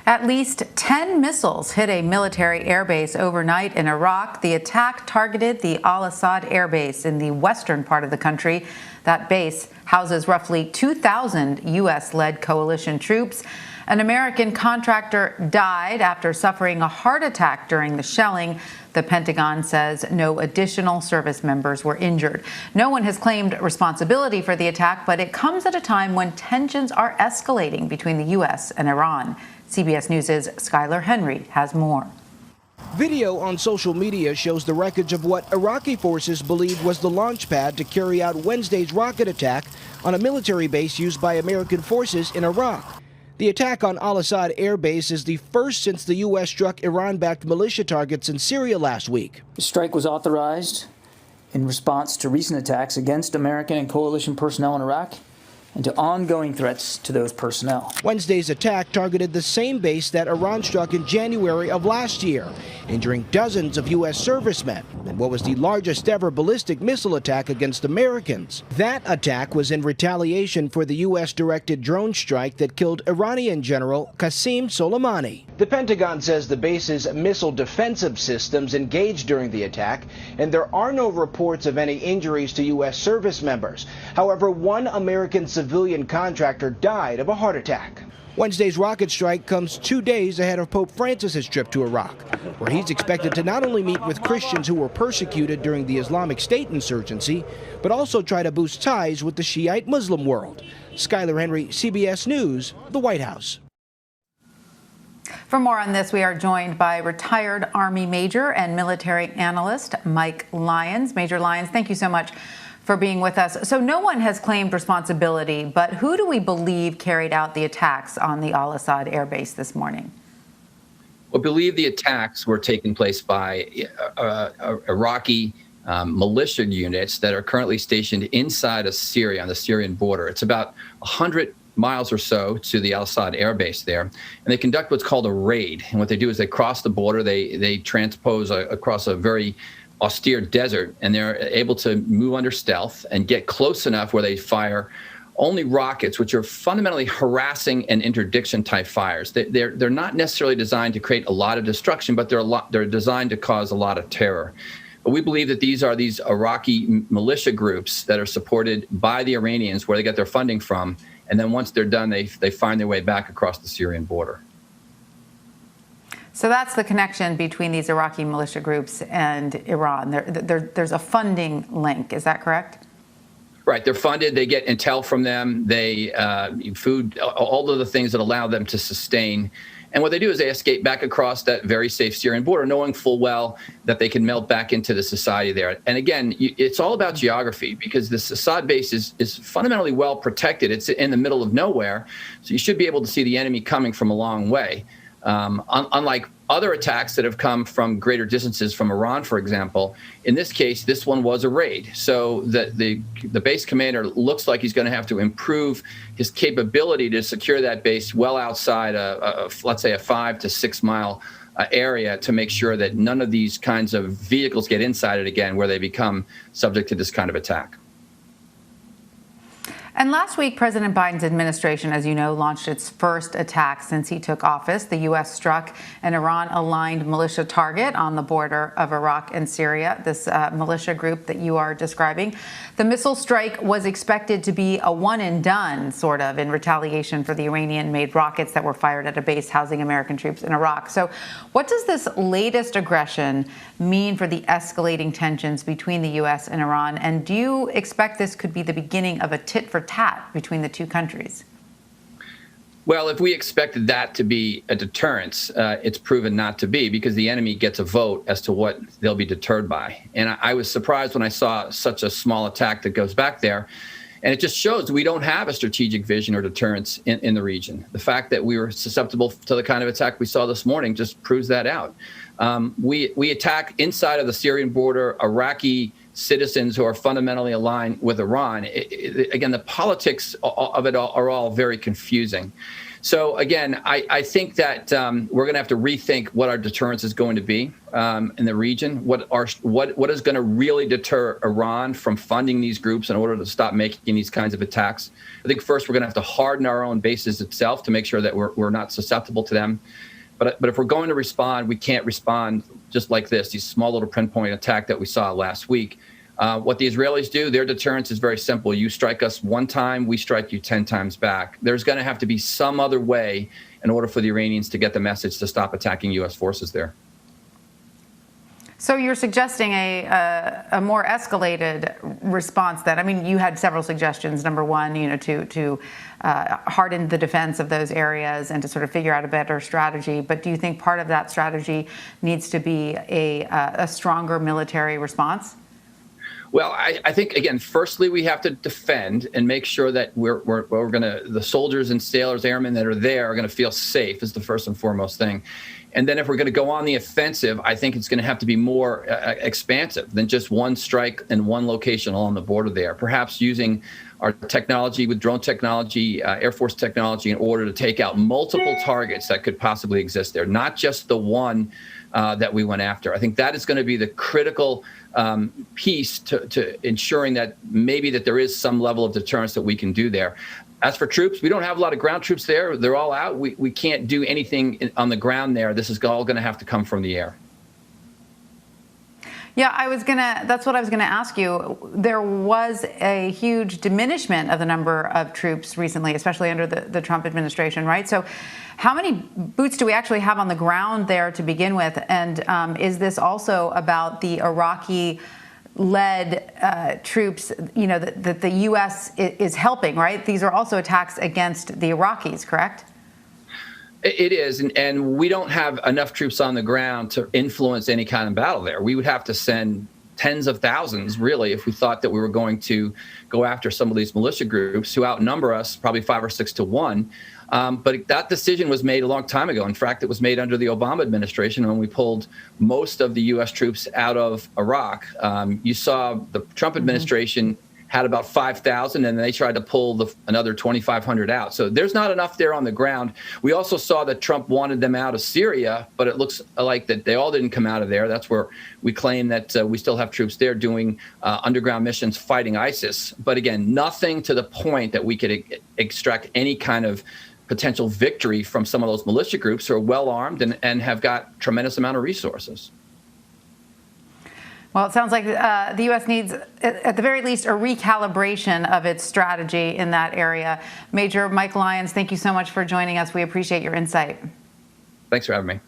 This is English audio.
At least 10 missiles hit a military airbase overnight in Iraq. The attack targeted the Al-Assad Air Base in the western part of the country. That base houses roughly 2,000 U.S.-led coalition troops. An American contractor died after suffering a heart attack during the shelling. The Pentagon says no additional service members were injured. No one has claimed responsibility for the attack, but it comes at a time when tensions are escalating between the U.S. and Iran. CBS News' Skylar Henry has more. Video on social media shows the wreckage of what Iraqi forces believe was the launch pad to carry out Wednesday's rocket attack on a military base used by American forces in Iraq. The attack on Al-Assad Air Base is the first since the U.S. struck Iran-backed militia targets in Syria last week. The strike was authorized in response to recent attacks against American and coalition personnel in Iraq and to ongoing threats to those personnel. Wednesday's attack targeted the same base that Iran struck in January of last year, injuring dozens of U.S. servicemen in what was the largest ever ballistic missile attack against Americans. That attack was in retaliation for the U.S.-directed drone strike that killed Iranian General Qasem Soleimani. The Pentagon says the base's missile defensive systems engaged during the attack, and there are no reports of any injuries to U.S. service members. However, one American civilian contractor died of a heart attack. Wednesday's rocket strike comes 2 days ahead of Pope Francis's trip to Iraq, where he's expected to not only meet with Christians who were persecuted during the Islamic State insurgency, but also try to boost ties with the Shiite Muslim world. Skylar Henry, CBS News, the White House. For more on this, we are joined by retired Army Major and military analyst Mike Lyons. Major Lyons, thank you so much for being with us. So no one has claimed responsibility, but who do we believe carried out the attacks on the Al-Assad Air Base this morning? We believe the attacks were taking place by Iraqi militia units that are currently stationed inside of Syria on the Syrian border. It's about 100 miles or so to the Al-Assad Air Base there, and they conduct what's called a raid. And what they do is they cross the border, they transpose across a very austere desert, and they're able to move under stealth and get close enough where they fire only rockets, which are fundamentally harassing and interdiction type fires. They're not necessarily designed to create a lot of destruction, but they're designed to cause a lot of terror. But we believe that these are these Iraqi militia groups that are supported by the Iranians, where they get their funding from, and then once they're done, they find their way back across the Syrian border. So that's the connection between these Iraqi militia groups and Iran. There's a funding link. Is that correct? Right. They're funded. They get intel from them. They food, all of the things that allow them to sustain. And what they do is they escape back across that very safe Syrian border, knowing full well that they can melt back into the society there. And again, it's all about geography, because this Assad base is fundamentally well protected. It's in the middle of nowhere, so you should be able to see the enemy coming from a long way. Unlike other attacks that have come from greater distances from Iran, for example, in this case, this one was a raid. So the base commander looks like he's going to have to improve his capability to secure that base well outside let's say a 5 to 6 mile area, to make sure that none of these kinds of vehicles get inside it again, where they become subject to this kind of attack. And last week, President Biden's administration, as you know, launched its first attack since he took office. The U.S. struck an Iran-aligned militia target on the border of Iraq and Syria, this militia group that you are describing. The missile strike was expected to be a one-and-done, sort of, in retaliation for the Iranian-made rockets that were fired at a base housing American troops in Iraq. So what does this latest aggression mean for the escalating tensions between the U.S. and Iran? And do you expect this could be the beginning of a tit-for-tat between the two countries? Well, if we expected that to be a deterrence, it's proven not to be, because the enemy gets a vote as to what they'll be deterred by. And I was surprised when I saw such a small attack that goes back there. And it just shows we don't have a strategic vision or deterrence in the region. The fact that we were susceptible to the kind of attack we saw this morning just proves that out. We attack inside of the Syrian border. Iraqi citizens who are fundamentally aligned with Iran. Again, the politics of it all are all very confusing. So again, I think that we're going to have to rethink what our deterrence is going to be in the region. What is going to really deter Iran from funding these groups in order to stop making these kinds of attacks? I think first we're going to have to harden our own bases itself to make sure that we're not susceptible to them. But if we're going to respond, we can't respond just like this, these small little pinpoint attack that we saw last week. What the Israelis do, their deterrence is very simple. You strike us one time, we strike you 10 times back. There's going to have to be some other way in order for the Iranians to get the message to stop attacking U.S. forces there. So you're suggesting a more escalated response then? I mean, you had several suggestions. Number one, to harden the defense of those areas and to sort of figure out a better strategy. But do you think part of that strategy needs to be a stronger military response? Well, I think, again, firstly, we have to defend and make sure that we're going to, the soldiers and sailors, airmen that are there are going to feel safe is the first and foremost thing. And then if we're going to go on the offensive, I think it's going to have to be more expansive than just one strike in one location along the border there. Perhaps using our technology with drone technology, Air Force technology in order to take out multiple targets that could possibly exist there, not just the one that we went after. I think that is going to be the critical piece to ensuring that maybe that there is some level of deterrence that we can do there. As for troops, we don't have a lot of ground troops there. They're all out. We can't do anything on the ground there. This is all going to have to come from the air. Yeah, that's what I was gonna ask you. There was a huge diminishment of the number of troops recently, especially under the Trump administration, right? So how many boots do we actually have on the ground there to begin with? And is this also about the Iraqi led troops, that the U.S. is helping, right? These are also attacks against the Iraqis, correct? It is, and we don't have enough troops on the ground to influence any kind of battle there. We would have to send tens of thousands, really, if we thought that we were going to go after some of these militia groups who outnumber us probably 5 or 6 to 1. But that decision was made a long time ago. In fact, it was made under the Obama administration when we pulled most of the U.S. troops out of Iraq. You saw the Trump administration had about 5,000, and they tried to pull another 2,500 out. So there's not enough there on the ground. We also saw that Trump wanted them out of Syria, but it looks like that they all didn't come out of there. That's where we claim that we still have troops there doing underground missions fighting ISIS. But again, nothing to the point that we could extract any kind of potential victory from some of those militia groups who are well armed and have got tremendous amount of resources. Well, it sounds like the U.S. needs, at the very least, a recalibration of its strategy in that area. Major Mike Lyons, thank you so much for joining us. We appreciate your insight. Thanks for having me.